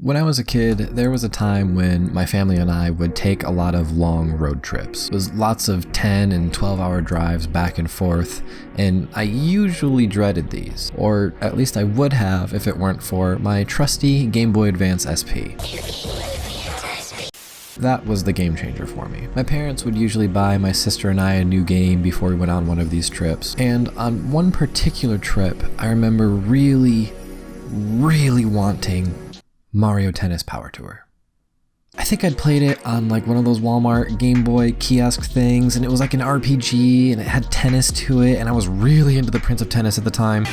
When I was a kid, there was a time when my family and I would take a lot of long road trips. It was lots of 10 and 12-hour drives back and forth, and I usually dreaded these, or at least I would have if it weren't for my trusty Game Boy Advance SP. That was the game changer for me. My parents would usually buy my sister and I a new game before we went on one of these trips, and on one particular trip, I remember really wanting Mario Tennis Power Tour. I think I'd played it on like one of those Walmart Game Boy kiosk things, and it was like an RPG and it had tennis to it, and I was really into the Prince of Tennis at the time.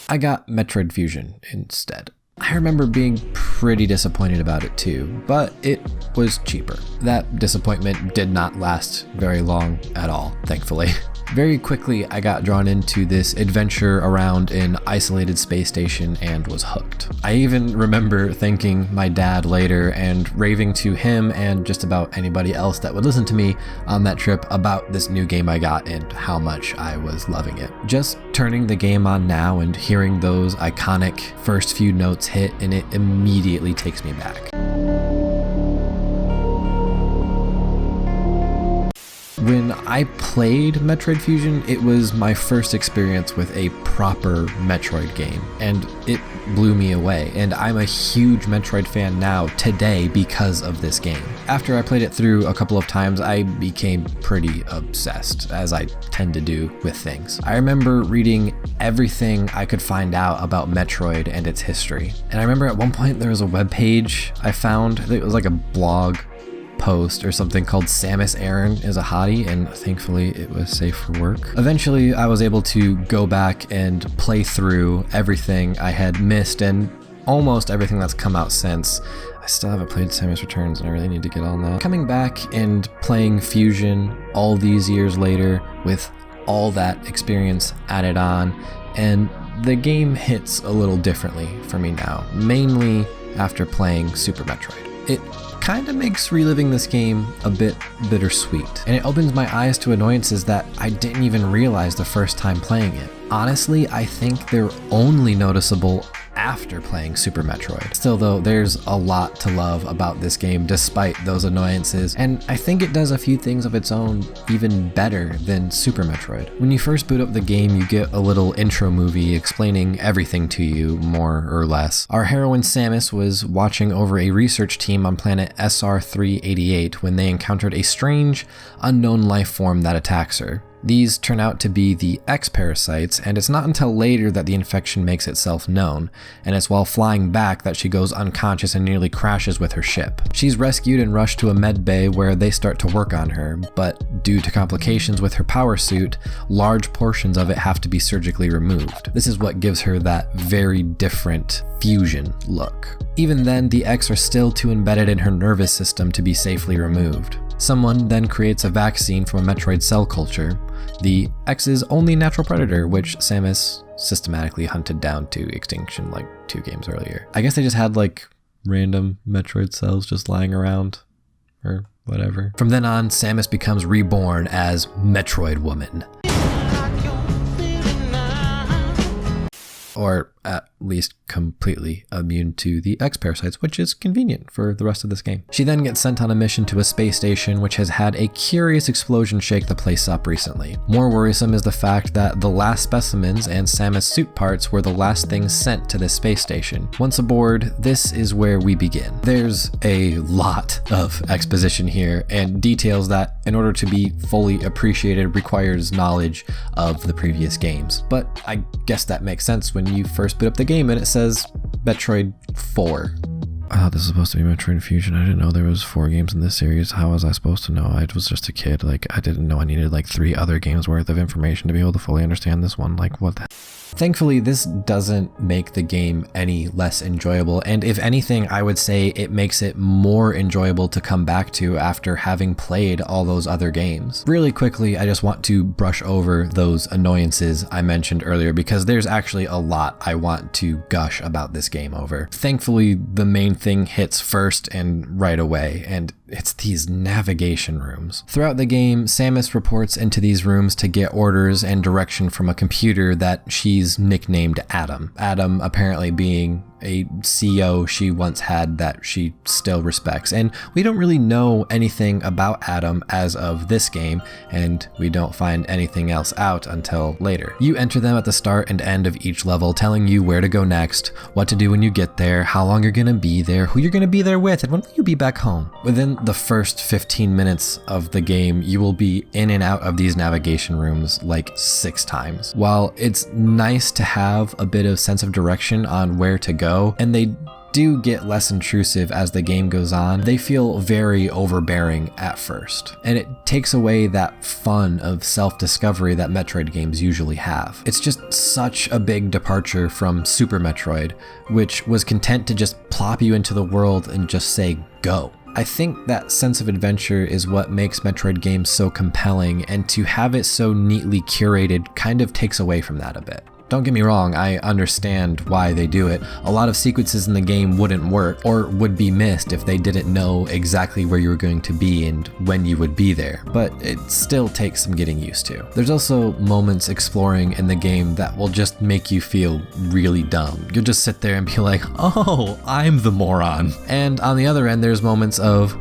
I got Metroid Fusion instead. I remember being pretty disappointed about it too, but it was cheaper. That disappointment did not last very long at all, thankfully. Very quickly, I got drawn into this adventure around an isolated space station and was hooked. I even remember thanking my dad later and raving to him and just about anybody else that would listen to me on that trip about this new game I got and how much I was loving it. Just turning the game on now and hearing those iconic first few notes hit, and it immediately takes me back. When I played Metroid Fusion, it was my first experience with a proper Metroid game, and it blew me away, and I'm a huge Metroid fan now today because of this game. After I played it through a couple of times, I became pretty obsessed, as I tend to do with things. I remember reading everything I could find out about Metroid and its history, and I remember at one point there was a webpage I found, it was like a blog post or something called Samus Aaron is a Hottie, and thankfully it was safe for work. Eventually I was able to go back and play through everything I had missed and almost everything that's come out since. I still haven't played Samus Returns and I really need to get on that. Coming back and playing Fusion all these years later with all that experience added on, and the game hits a little differently for me now, mainly after playing Super Metroid. It kind of makes reliving this game a bit bittersweet, and it opens my eyes to annoyances that I didn't even realize the first time playing it. Honestly, I think they're only noticeable after playing Super Metroid. Still though, there's a lot to love about this game despite those annoyances, and I think it does a few things of its own even better than Super Metroid. When you first boot up the game, you get a little intro movie explaining everything to you, more or less. Our heroine Samus was watching over a research team on planet SR388 when they encountered a strange, unknown life form that attacks her. These turn out to be the X Parasites, and it's not until later that the infection makes itself known, and it's while flying back that she goes unconscious and nearly crashes with her ship. She's rescued and rushed to a med bay where they start to work on her, but due to complications with her power suit, large portions of it have to be surgically removed. This is what gives her that very different fusion look. Even then, the X are still too embedded in her nervous system to be safely removed. Someone then creates a vaccine from a Metroid cell culture, the X's only natural predator, which Samus systematically hunted down to extinction like 2 games earlier. I guess they just had like random Metroid cells just lying around, or whatever. From then on, Samus becomes reborn as Metroid Woman. Or at least completely immune to the X Parasites, which is convenient for the rest of this game. She then gets sent on a mission to a space station which has had a curious explosion shake the place up recently. More worrisome is the fact that the last specimens and Samus suit parts were the last things sent to this space station. Once aboard, this is where we begin. There's a lot of exposition here and details that, in order to be fully appreciated, requires knowledge of the previous games. But I guess that makes sense when you first boot up the game and it says Metroid 4. I thought this was supposed to be Metroid Fusion. I didn't know there was 4 games in this series. How was I supposed to know? I was just a kid. Like, I didn't know I needed like 3 other games worth of information to be able to fully understand this one. Like, what the... Thankfully, this doesn't make the game any less enjoyable, and if anything, I would say it makes it more enjoyable to come back to after having played all those other games. Really quickly, I just want to brush over those annoyances I mentioned earlier because there's actually a lot I want to gush about this game over. Thankfully, the main thing hits first and right away, and It's these navigation rooms. Throughout the game, Samus reports into these rooms to get orders and direction from a computer that she's nicknamed Adam. Adam apparently being a CEO she once had that she still respects. And we don't really know anything about Adam as of this game, and we don't find anything else out until later. You enter them at the start and end of each level, telling you where to go next, what to do when you get there, how long you're gonna be there, who you're gonna be there with, and when will you be back home. Within the first 15 minutes of the game, you will be in and out of these navigation rooms like 6 times. While it's nice to have a bit of sense of direction on where to go, and they do get less intrusive as the game goes on, they feel very overbearing at first. And it takes away that fun of self-discovery that Metroid games usually have. It's just such a big departure from Super Metroid, which was content to just plop you into the world and just say, go. I think that sense of adventure is what makes Metroid games so compelling, and to have it so neatly curated kind of takes away from that a bit. Don't get me wrong, I understand why they do it. A lot of sequences in the game wouldn't work or would be missed if they didn't know exactly where you were going to be and when you would be there, but it still takes some getting used to. There's also moments exploring in the game that will just make you feel really dumb. You'll just sit there and be like, oh, I'm the moron. And on the other end, there's moments of,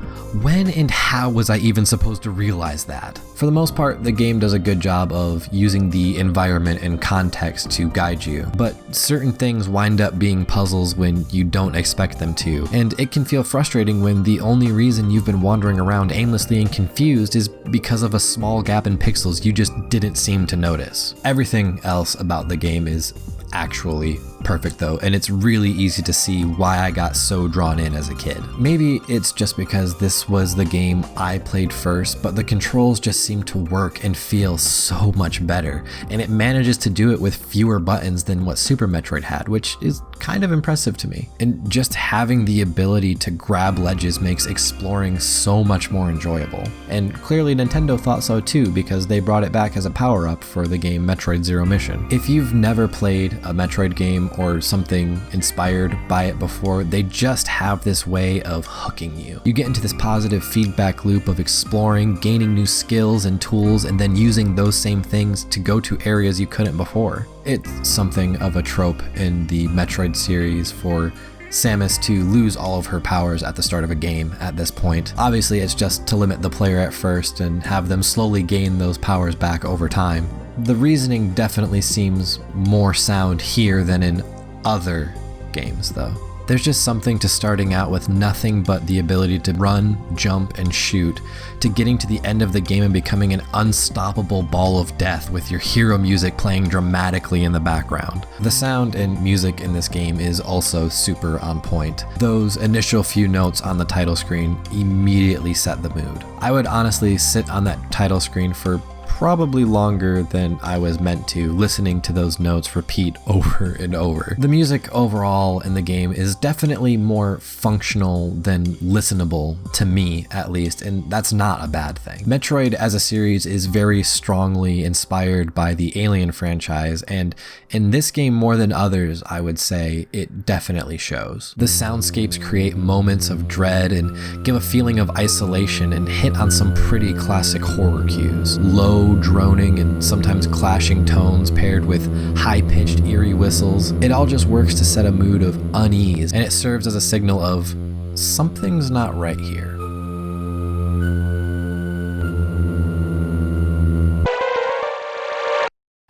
when and how was I even supposed to realize that? For the most part, the game does a good job of using the environment and context to guide you, but certain things wind up being puzzles when you don't expect them to, and it can feel frustrating when the only reason you've been wandering around aimlessly and confused is because of a small gap in pixels you just didn't seem to notice. Everything else about the game is actually perfect though, and it's really easy to see why I got so drawn in as a kid. Maybe it's just because this was the game I played first, but the controls just seem to work and feel so much better, and it manages to do it with fewer buttons than what Super Metroid had, which is kind of impressive to me. And just having the ability to grab ledges makes exploring so much more enjoyable. And clearly Nintendo thought so too, because they brought it back as a power-up for the game Metroid Zero Mission. If you've never played a Metroid game or something inspired by it before, they just have this way of hooking you. You get into this positive feedback loop of exploring, gaining new skills and tools, and then using those same things to go to areas you couldn't before. It's something of a trope in the Metroid series for Samus to lose all of her powers at the start of a game at this point. Obviously, it's just to limit the player at first and have them slowly gain those powers back over time. The reasoning definitely seems more sound here than in other games though. There's just something to starting out with nothing but the ability to run, jump, and shoot, to getting to the end of the game and becoming an unstoppable ball of death with your hero music playing dramatically in the background. The sound and music in this game is also super on point. Those initial few notes on the title screen immediately set the mood. I would honestly sit on that title screen for probably longer than I was meant to, listening to those notes repeat over and over. The music overall in the game is definitely more functional than listenable, to me at least, and that's not a bad thing. Metroid as a series is very strongly inspired by the Alien franchise, and in this game more than others, I would say it definitely shows. The soundscapes create moments of dread and give a feeling of isolation and hit on some pretty classic horror cues. Low droning and sometimes clashing tones paired with high-pitched eerie whistles. It all just works to set a mood of unease, and it serves as a signal of something's not right here.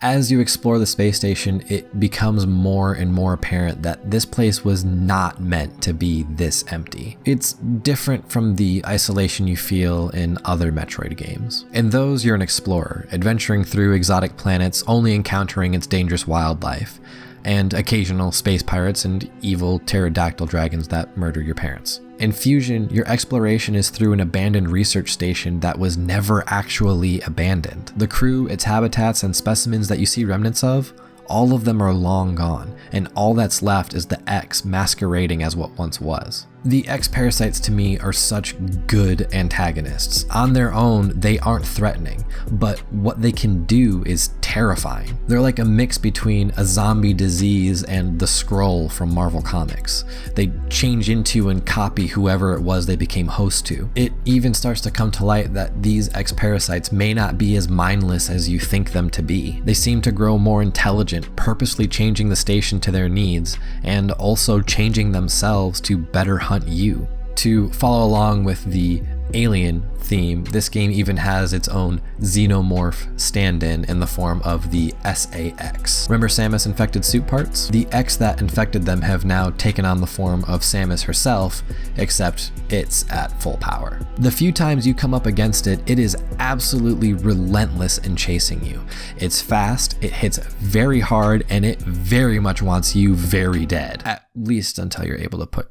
As you explore the space station, it becomes more and more apparent that this place was not meant to be this empty. It's different from the isolation you feel in other Metroid games. In those, you're an explorer, adventuring through exotic planets, only encountering its dangerous wildlife, and occasional space pirates and evil pterodactyl dragons that murder your parents. In Fusion, your exploration is through an abandoned research station that was never actually abandoned. The crew, its habitats, and specimens that you see remnants of, all of them are long gone, and all that's left is the X masquerading as what once was. The X Parasites to me are such good antagonists. On their own, they aren't threatening, but what they can do is terrifying. They're like a mix between a zombie disease and the Skrull from Marvel Comics. They change into and copy whoever it was they became host to. It even starts to come to light that these X Parasites may not be as mindless as you think them to be. They seem to grow more intelligent, purposely changing the station to their needs, and also changing themselves to better hunt you. To follow along with the alien theme, this game even has its own xenomorph stand-in in the form of the SAX. Remember Samus infected suit parts? The X that infected them have now taken on the form of Samus herself, except it's at full power. The few times you come up against it, it is absolutely relentless in chasing you. It's fast, it hits very hard, and it very much wants you very dead. At least until you're able to put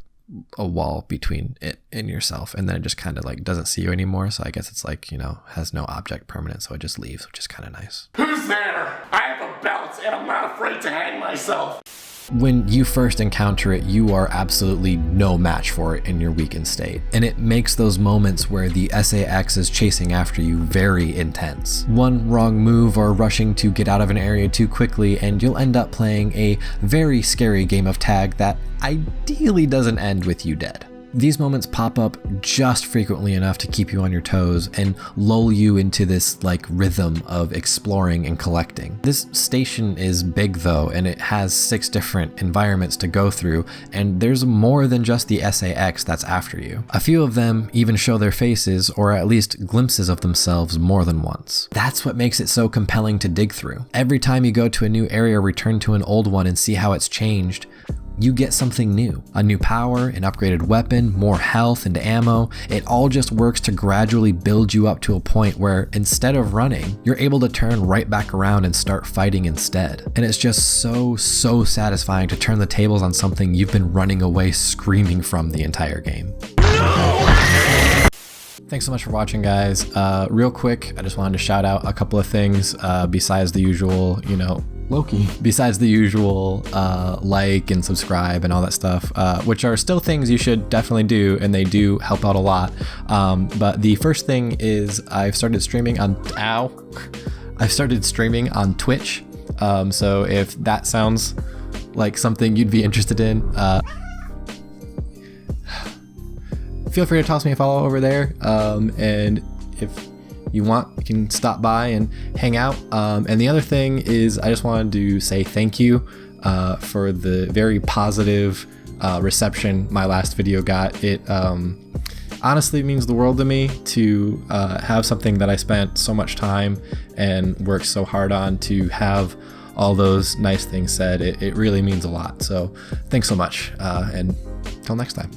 a wall between it and yourself, and then it just kind of like doesn't see you anymore. So I guess it's like, you know, has no object permanence, so it just leaves, which is kind of nice. Who's there? I have a belt and I'm not afraid to hang myself. When you first encounter it, you are absolutely no match for it in your weakened state, and it makes those moments where the SAX is chasing after you very intense. One wrong move or rushing to get out of an area too quickly and you'll end up playing a very scary game of tag that ideally doesn't end with you dead. These moments pop up just frequently enough to keep you on your toes and lull you into this like rhythm of exploring and collecting. This station is big though, and it has 6 different environments to go through, and there's more than just the SAX that's after you. A few of them even show their faces, or at least glimpses of themselves, more than once. That's what makes it so compelling to dig through. Every time you go to a new area, return to an old one and see how it's changed, you get something new. A new power, an upgraded weapon, more health and ammo. It all just works to gradually build you up to a point where instead of running, you're able to turn right back around and start fighting instead. And it's just so satisfying to turn the tables on something you've been running away screaming from the entire game. Thanks so much for watching, guys. Real quick, I just wanted to shout out a couple of things besides the usual, you know, Loki. Besides the usual like and subscribe and all that stuff, which are still things you should definitely do, and they do help out a lot. But the first thing is I've started streaming on Twitch. So if that sounds like something you'd be interested in, feel free to toss me a follow over there. And if you want, you can stop by and hang out. And the other thing is I just wanted to say thank you for the very positive reception my last video got. It honestly means the world to me to have something that I spent so much time and worked so hard on, to have all those nice things said. It really means a lot. So thanks so much, and until next time.